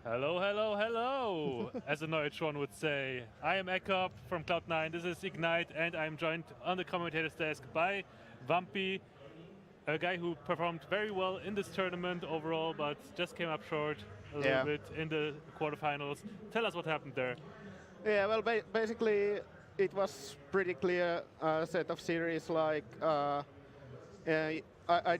Hello, hello, hello, as a Neutron would say. I am Ekop from Cloud9, this is Ignite, and I'm joined on the commentator's desk by Vampy, a guy who performed very well in this tournament overall, but just came up short a little bit in the quarterfinals. Tell us what happened there. Yeah, well, basically it was pretty clear set of series. I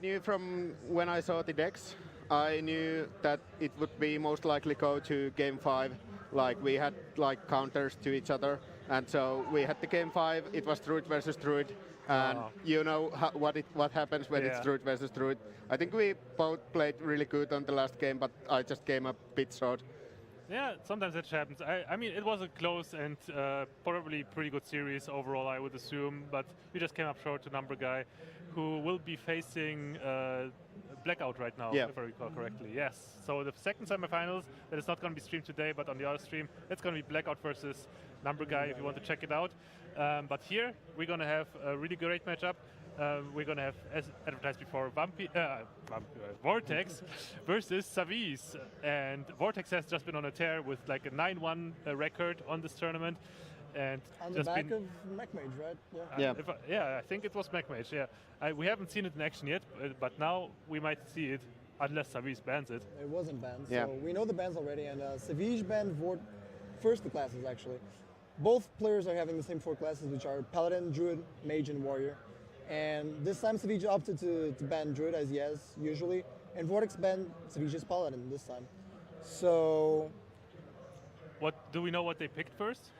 knew from when I saw the decks, I knew that it would be most likely go to game 5. Like we had like counters to each other, and so we had the game 5. It was Druid versus Druid, and you know what happens when it's Druid versus Druid. I think we both played really good on the last game, but I just came a bit short. Yeah, sometimes that happens. I mean, it was a close and probably pretty good series overall, I would assume, but we just came up short to Number Guy, who will be facing Blackout right now, if I recall correctly. Yes, so the second semifinals, that is not going to be streamed today, but on the other stream, it's going to be Blackout versus Number Guy if you want to check it out. But here, we're going to have a really great matchup. We're going to have, as advertised before, Vortex versus Savjz. And Vortex has just been on a tear with like a 9-1 record on this tournament. And on the back of MechMage, right? I think it was MechMage, yeah. We haven't seen it in action yet, but now we might see it, unless Savjz bans it. It wasn't banned, so we know the bans already. And Savjz banned first the classes, actually. Both players are having the same 4 classes, which are Paladin, Druid, Mage, and Warrior. And this time Savjz opted to ban Druid as he has usually, and Vortex banned Savjz's Paladin this time. So... do we know what they picked first?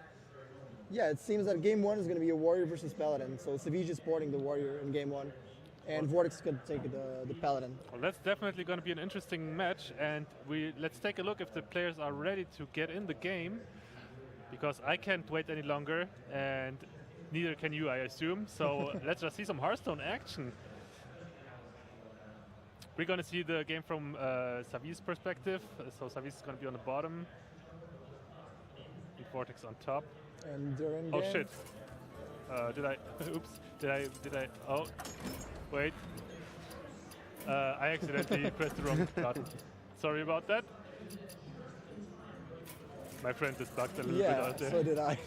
Yeah, it seems that game 1 is going to be a Warrior versus Paladin, so Savjz is sporting the Warrior in game 1, and Vortex is going to take the Paladin. Well, that's definitely going to be an interesting match, and let's take a look if the players are ready to get in the game, because I can't wait any longer, and neither can you, I assume. So let's just see some Hearthstone action. We're going to see the game from Savjz's perspective. So Savjz is going to be on the bottom, and Vortex on top. And during oh shit! Did I? Oops! Did I? Oh, wait! I accidentally pressed the wrong button. Sorry about that. My friend is bugged a little bit out there. So did I.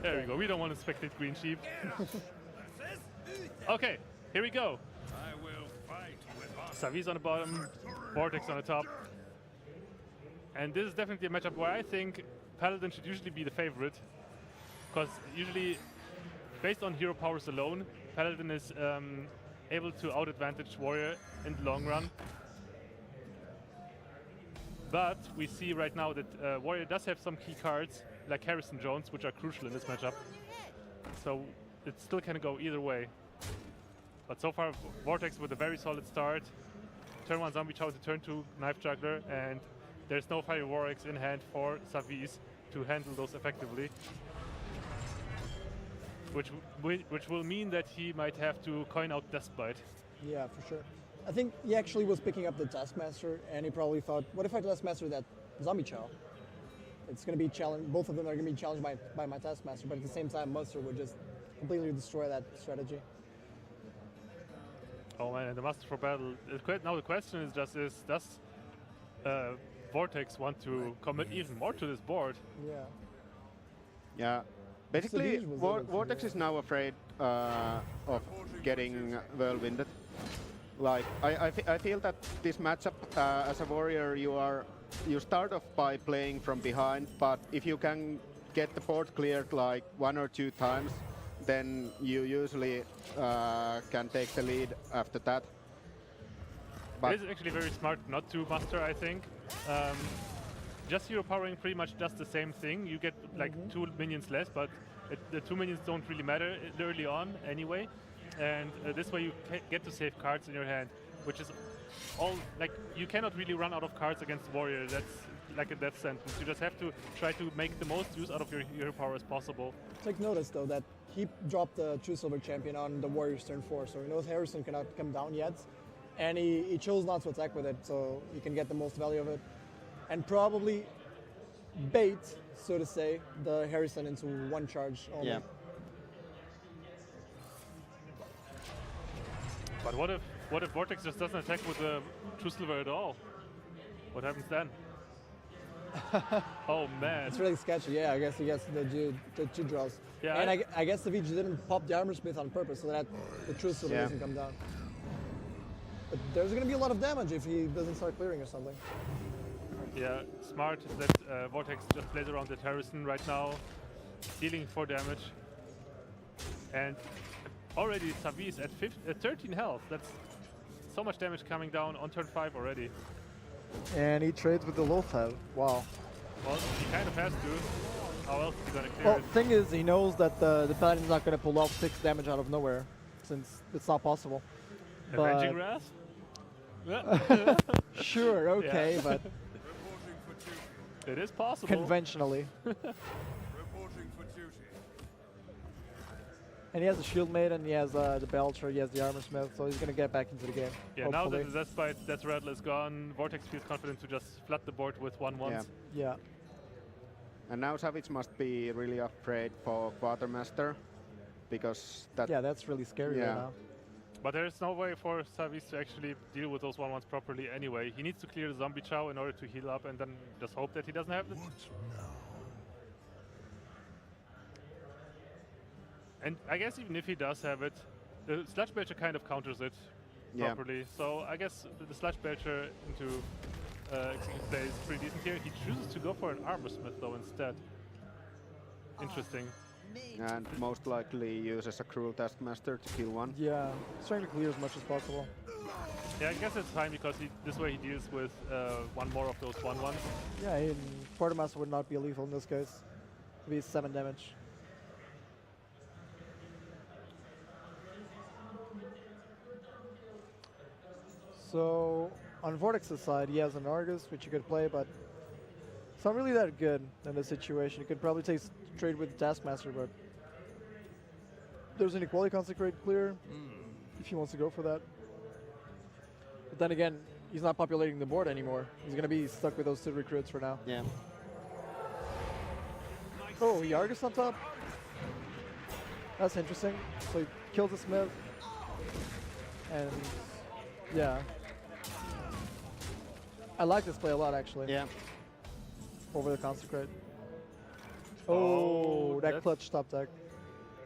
There we go. We don't want to spectate Green Sheep. Okay, here we go. Savjz on the bottom, Vortex on the top. And this is definitely a matchup where I think Paladin should usually be the favorite. Because usually, based on hero powers alone, Paladin is able to out-advantage Warrior in the long run. But we see right now that Warrior does have some key cards, like Harrison Jones, which are crucial in this matchup. So it still can go either way. But so far, Vortex with a very solid start. Turn 1 Zombie Chow to turn 2 Knife Juggler, and there's no Fire Warwick in hand for Savjz to handle those effectively. Which will mean that he might have to coin out Deathbite. Yeah, for sure. I think he actually was picking up the Taskmaster, and he probably thought, what if I Taskmaster that Zombie Chow? It's going to be challenged. Both of them are going to be challenged by my Taskmaster, but at the same time, Muster would just completely destroy that strategy. Oh man, and the Muster for battle. Now the question is just: does Vortex want to commit even more to this board? Yeah. Yeah. Basically, Vortex is now afraid of getting whirlwinded. Like I feel that this matchup, as a warrior, you start off by playing from behind, but if you can get the board cleared like 1 or 2 times, then you usually can take the lead after that. But it is actually very smart not to Muster, I think. Just hero powering pretty much does the same thing. You get like 2 minions less, but the 2 minions don't really matter early on anyway. And this way you get to save cards in your hand, which is all like you cannot really run out of cards against Warrior. That's like a death sentence. You just have to try to make the most use out of your hero power as possible. Take notice though that he dropped the True Silver Champion on the Warrior's turn 4, so he knows Harrison cannot come down yet, and he chose not to attack with it, so he can get the most value of it, and probably bait, so to say, the Harrison into 1 charge only. Yeah. But what if What if Vortex just doesn't attack with the True Silver at all? What happens then? Oh man. It's really sketchy. Yeah, I guess he gets the two draws. Yeah, and I guess Savjz didn't pop the Armor Smith on purpose so that the True Silver doesn't come down. But there's going to be a lot of damage if he doesn't start clearing or something. Yeah, smart that Vortex just plays around the Harrison right now, dealing 4 damage. And already Savjz at 13 health. That's so much damage coming down on turn 5 already. And he trades with the Lothal. Wow. Well, he kind of has to. How else is he gonna clear Well, it? thing is, he knows that the Paladin's not going to pull off 6 damage out of nowhere, since it's not possible. Avenging Wrath? Sure, okay, Yeah. but It is possible. conventionally. And he has a Shield Maiden, he has the Belcher, he has the Armor Smith, so he's going to get back into the game. Yeah, now hopefully. that despite Death Rattle is gone, Vortex feels confident to just flood the board with 1/1s. Yeah. And now Savjz must be really afraid for Quartermaster, because that. Yeah, that's really scary right now. But there's no way for Savjz to actually deal with those 1/1s properly anyway. He needs to clear the Zombie Chow in order to heal up and then just hope that he doesn't have it. And I guess even if he does have it, the Sludge Belcher kind of counters it properly. So I guess the Sludge Belcher into execute play is pretty decent here. He chooses to go for an Armor Smith though instead. Interesting. And most likely uses a Cruel Taskmaster to kill one. Yeah, he's trying to clear as much as possible. Yeah, I guess it's fine because this way he deals with one more of those 1/1s. Yeah, and Quartermaster would not be lethal in this case. It'd be 7 damage. So, on Vortex's side, he has an Argus, which you could play, but it's not really that good in this situation. You could probably take trade with Taskmaster, but there's an Equality Consecrate clear if he wants to go for that. But then again, he's not populating the board anymore. He's going to be stuck with those 2 recruits for now. Yeah. Oh, he Argus on top? That's interesting. So he kills the Smith. And yeah. I like this play a lot, actually. Yeah. Over the Consecrate. Oh, Oh, that that's- clutch top deck.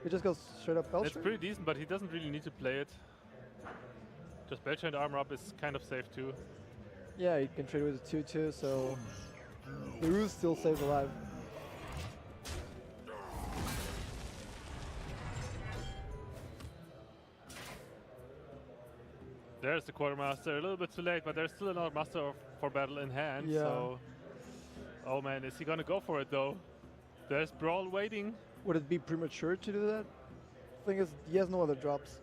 It just goes straight up Belcher. It's pretty decent, but he doesn't really need to play it. Just Belcher and Armor Up is kind of safe too. Yeah, he can trade with a 2-2, so the Ruse still stays alive. There's the Quartermaster, a little bit too late, but there's still another Master for battle in hand. Yeah. So, oh man, is he gonna go for it though? There's Brawl waiting. Would it be premature to do that? Thing is, he has no other drops.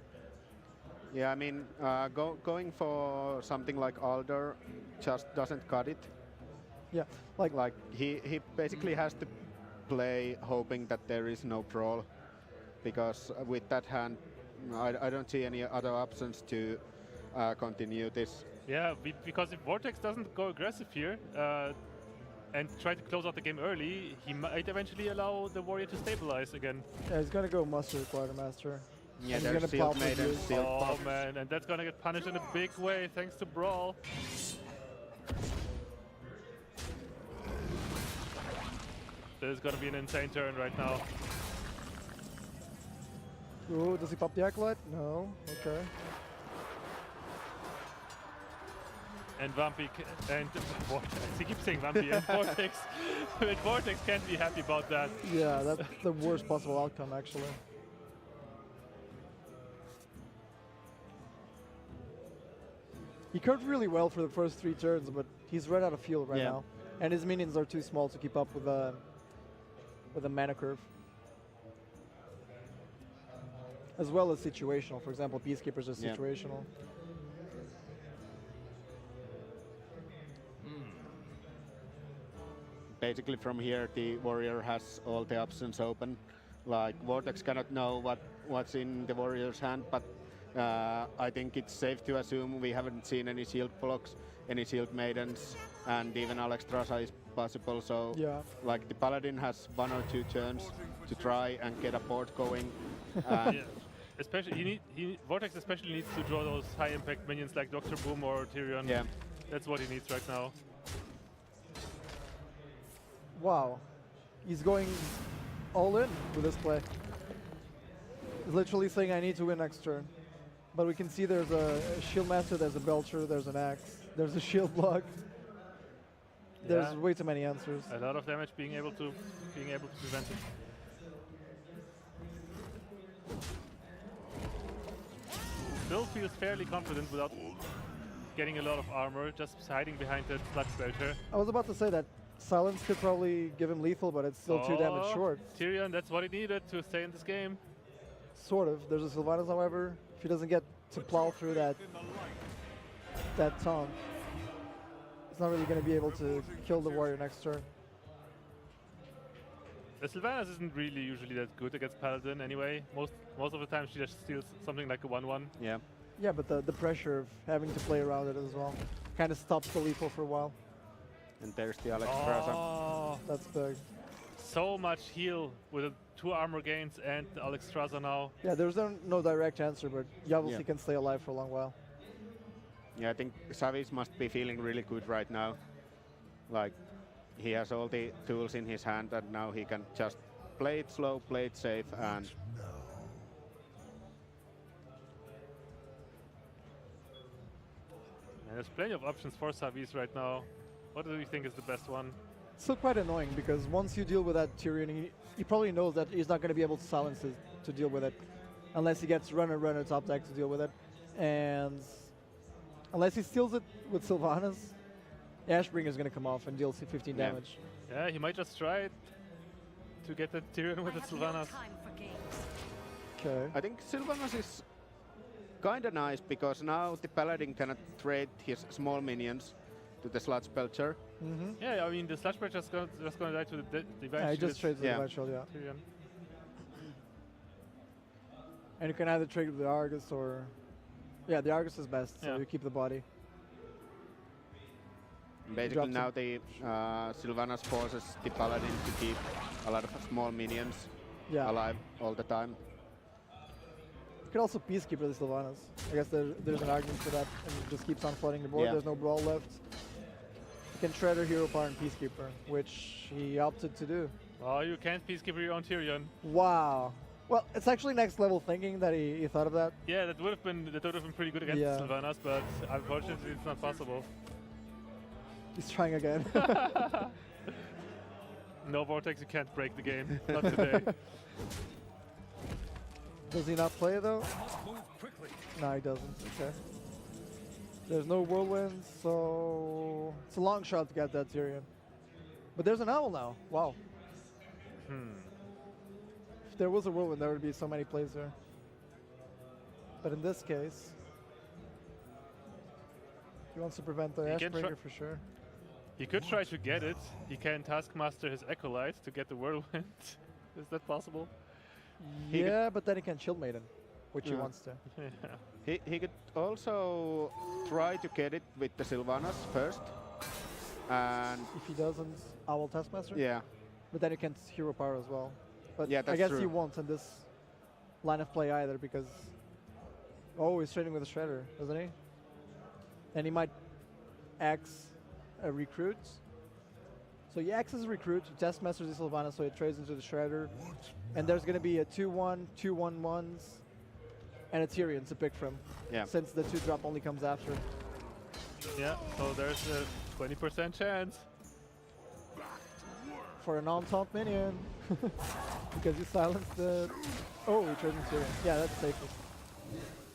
Yeah, I mean, going for something like Alder just doesn't cut it. Yeah, Like he basically has to play hoping that there is no brawl, because with that hand, I don't see any other options to continue this. Yeah, because if Vortex doesn't go aggressive here and try to close out the game early, he might eventually allow the Warrior to stabilize again. Yeah, he's gonna go Muster Quartermaster. Yeah, And he's there's gonna Sealed pop Maiden, with you. Sealed Oh Pop. man, and that's gonna get punished in a big way thanks to Brawl. This is gonna be an insane turn right now. Ooh, does he pop the Acolyte? No. Okay. And Vampy and Vortex. He keeps saying Vampy and Vortex. And Vortex can't be happy about that. Yeah, that's the worst possible outcome, actually. He curved really well for the first 3 turns, but he's right out of field right Yeah. now. And his minions are too small to keep up with the mana curve. As well as situational. For example, Peacekeepers are Yeah. situational. Basically from here the Warrior has all the options open. Like Vortex cannot know what's in the Warrior's hand, but I think it's safe to assume we haven't seen any shield blocks, any shield maidens, and even Alexstrasza is possible. So Yeah. like the Paladin has 1 or 2 turns to try and get a board going. Yeah. especially Vortex especially needs to draw those high impact minions like Dr. Boom or Tyrion. Yeah. That's what he needs right now. Wow. He's going all in with this play. He's literally saying I need to win next turn. But we can see there's a Shield Master, there's a Belcher, there's an Axe, there's a Shield Block. There's Yeah. way too many answers. A lot of damage being able to prevent it. Still feels fairly confident without getting a lot of armor, just hiding behind that Sludge Belcher. I was about to say that Silence could probably give him lethal, but it's still 2 damage short. Tyrion, that's what he needed to stay in this game. Sort of. There's a Sylvanas, however. If he doesn't get to plow through that taunt, he's not really going to be able to kill the warrior next turn. The Sylvanas isn't really usually that good against Paladin anyway. Most of the time she just steals something like a 1-1. Yeah. Yeah, but the pressure of having to play around it as well kind of stops the lethal for a while. And there's the Alexstrasza. Oh, That's big. so much heal with the 2 armor gains and the Alexstrasza now. Yeah, there's no direct answer, but you obviously can stay alive for a long while. Yeah, I think Savjz must be feeling really good right now. Like, he has all the tools in his hand, and now he can just play it slow, play it safe, and There's plenty of options for Savjz right now. What do you think is the best one? It's still quite annoying because once you deal with that Tyrion, he probably knows that he's not going to be able to silence it to deal with it, unless he gets runner top deck to deal with it, and unless he steals it with Sylvanas, Ashbringer is going to come off and deal 15 damage. Yeah, he might just try it to get that Tyrion with the Sylvanas. Okay. I think Sylvanas is kind of nice because now the Paladin cannot trade his small minions to the Sludge Belcher. Mm-hmm. Yeah, I mean the Sludge Belcher just gonna die to the Divine Yeah, he just Shield trades with the Vigil, yeah. Tyrion. And you can either trade with the Argus or... Yeah, the Argus is best, so Yeah. you keep the body. Basically Drops now the Sylvanas forces the Paladin to keep a lot of small minions Yeah. alive all the time. You could also Peacekeeper the Sylvanas. I guess there's an argument for that, and it just keeps on flooding the board. Yeah. There's no Brawl left. You can Shredder, Hero Power, and Peacekeeper, which he opted to do. Oh, you can't Peacekeeper your own Tyrion. Wow. Well, it's actually next level thinking that he thought of that. Yeah, that would have been pretty good against Yeah. Sylvanas, but unfortunately it's not possible. He's trying again. No Vortex, you can't break the game. Not today. Does he not play though? No, he doesn't. Okay. There's no Whirlwind, so it's a long shot to get that Tyrion. But there's an Owl now. Wow. If there was a Whirlwind, there would be so many plays there. But in this case, he wants to prevent the He can Ashbreaker for sure. He could try to get it. He can Taskmaster his Acolyte to get the Whirlwind. Is that possible? Yeah, but then he can Shield Maiden, which he Yeah. wants to. Yeah. He could also try to get it with the Sylvanas first. And If he doesn't, Owl Taskmaster. yeah, But then you can Hero Power as well. But Yeah, I that's guess true. he won't in this line of play either because... Oh, he's trading with a Shredder, doesn't he? And he might axe a Recruit. So he axes Recruit, Taskmasters the Sylvanas, so he trades into the Shredder. And there's going to be a 2-1, 2-1-1s, and a Tyrion to pick from. Yeah. Since the 2-drop only comes after. Yeah, so there's a 20% chance. For a non-taunt minion. Because you silenced the... Oh, he trades into Tyrion. Yeah, that's safest.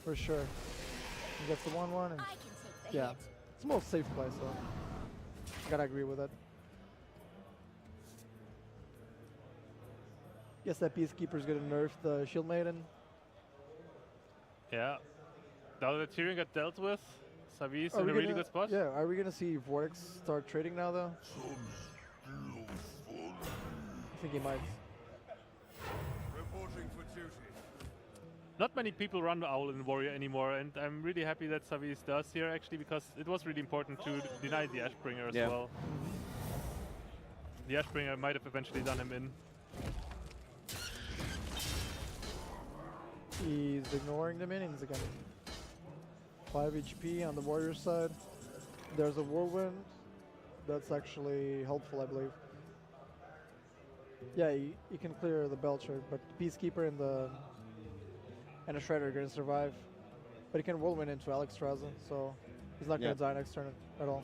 For sure. He gets the 1-1 and... Yeah. It's the most safe play, so... Gotta agree with it. Guess that Peacekeeper's gonna nerf the Shield Maiden. Yeah. Now that Tyrion got dealt with, Savjz Are in we a really gonna- good spot. Yeah, are we gonna see Vortex start trading now though? I think he might. Not many people run Owl in Warrior anymore, and I'm really happy that Savjz does here actually, because it was really important to deny the Ashbringer as Yeah. well. The Ashbringer might have eventually done him in. He's ignoring the minions again. 5 HP on the warrior side. There's a whirlwind. That's actually helpful, I believe. Yeah, he can clear the Belcher, but the Peacekeeper and the Shredder are going to survive. But he can whirlwind into Alexstrasza, so he's not going to die next turn at all.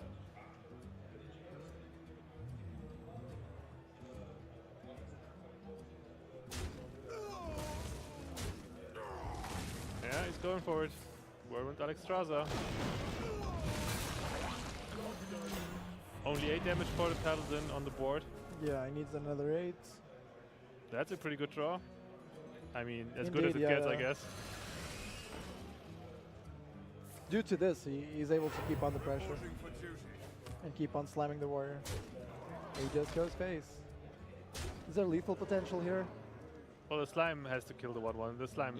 Yeah, he's going for it. Whirlwind Alexstrasza. Only 8 damage for the Paladin on the board. Yeah, he needs another 8. That's a pretty good draw. I mean, as Indeed, good as it gets, I guess. Due to this, he's able to keep on the pressure and keep on slamming the warrior. He just goes face. Is there lethal potential here? Well, the slime has to kill the 1/1. The slime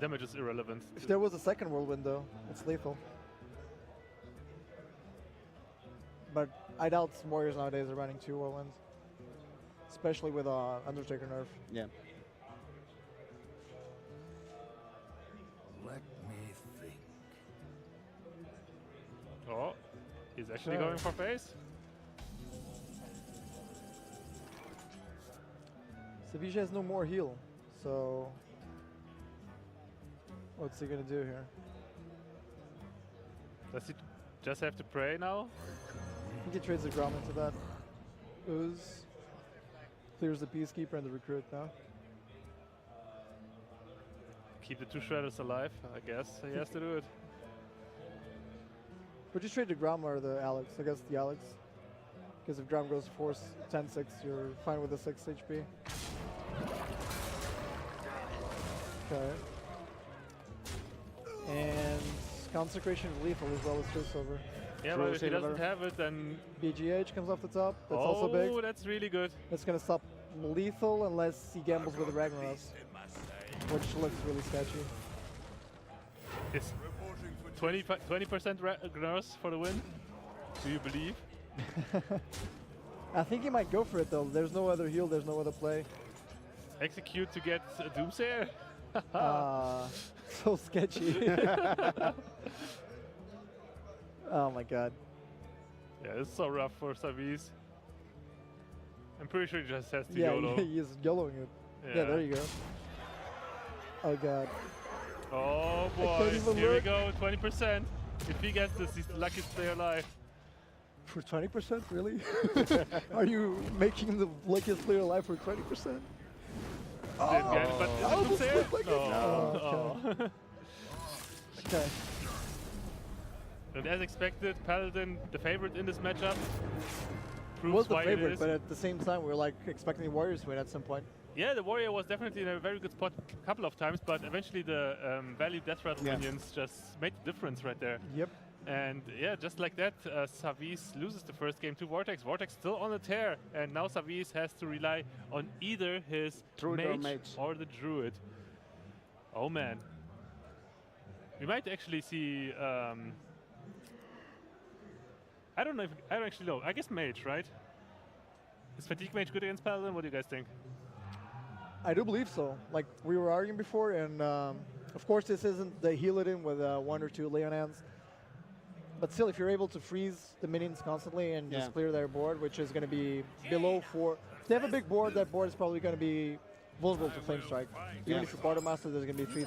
damage is irrelevant. If there was a second whirlwind, though, it's lethal. But I doubt warriors nowadays are running 2 whirlwinds, especially with Undertaker nerf. Yeah. Let me think. Oh, he's actually going for face. Savjz has no more heal, so what's he gonna do here? Does he just have to pray now? I think he trades the Grom into that. Ooze clears the Peacekeeper and the Recruit now. Keep the 2 Shredders alive, I guess. He has to do it. Would you trade the Grom or the Alex? I guess the Alex. Because if Grom goes 10-6, you're fine with the 6 HP. Okay. And Consecration is lethal as well as True Silver. Yeah, but if he doesn't have it, then... BGH comes off the top. That's also big. Oh, that's really good. It's going to stop lethal unless he gambles with the Ragnaros, which looks really sketchy. It's 20% Ragnaros for the win. Do you believe? I think he might go for it though. There's no other heal, there's no other play. Execute to get a Doomsayer? So sketchy. Oh my god. Yeah, it's so rough for Savjz. I'm pretty sure he just has to Yeah, YOLO. he's YOLOing it. Yeah, there you go. Oh god. Oh boy, here we go, 20%. If he gets this, he's the luckiest player alive. For 20%, really? Are you making him the luckiest player alive for 20%? Didn't get it, but is it Doomsayer? Like No. Okay. Okay. And as expected, Paladin, the favorite in this matchup, proves Was the why it favorite, is. but at the same time, we were like expecting the Warriors to win at some point. Yeah, the Warrior was definitely in a very good spot a couple of times, but eventually the Value Death Rattle minions just made the difference right there. Yep. And yeah, just like that, Savjz loses the first game to Vortex. Vortex still on the tear, and now Savjz has to rely on either his mage or the Druid. Oh man. We might actually see... I don't know. I don't actually know. I guess mage, right? Is Fatigue Mage good against Paladin? What do you guys think? I do believe so. Like we were arguing before, and of course this isn't the heal it in with 1 or 2 Leonans. But still, if you're able to freeze the minions constantly and just clear their board, which is going to be below 4. If they have a big board, that board is probably going to be vulnerable to Flame Strike. Even if you're Quartermaster, there's going to be 3/3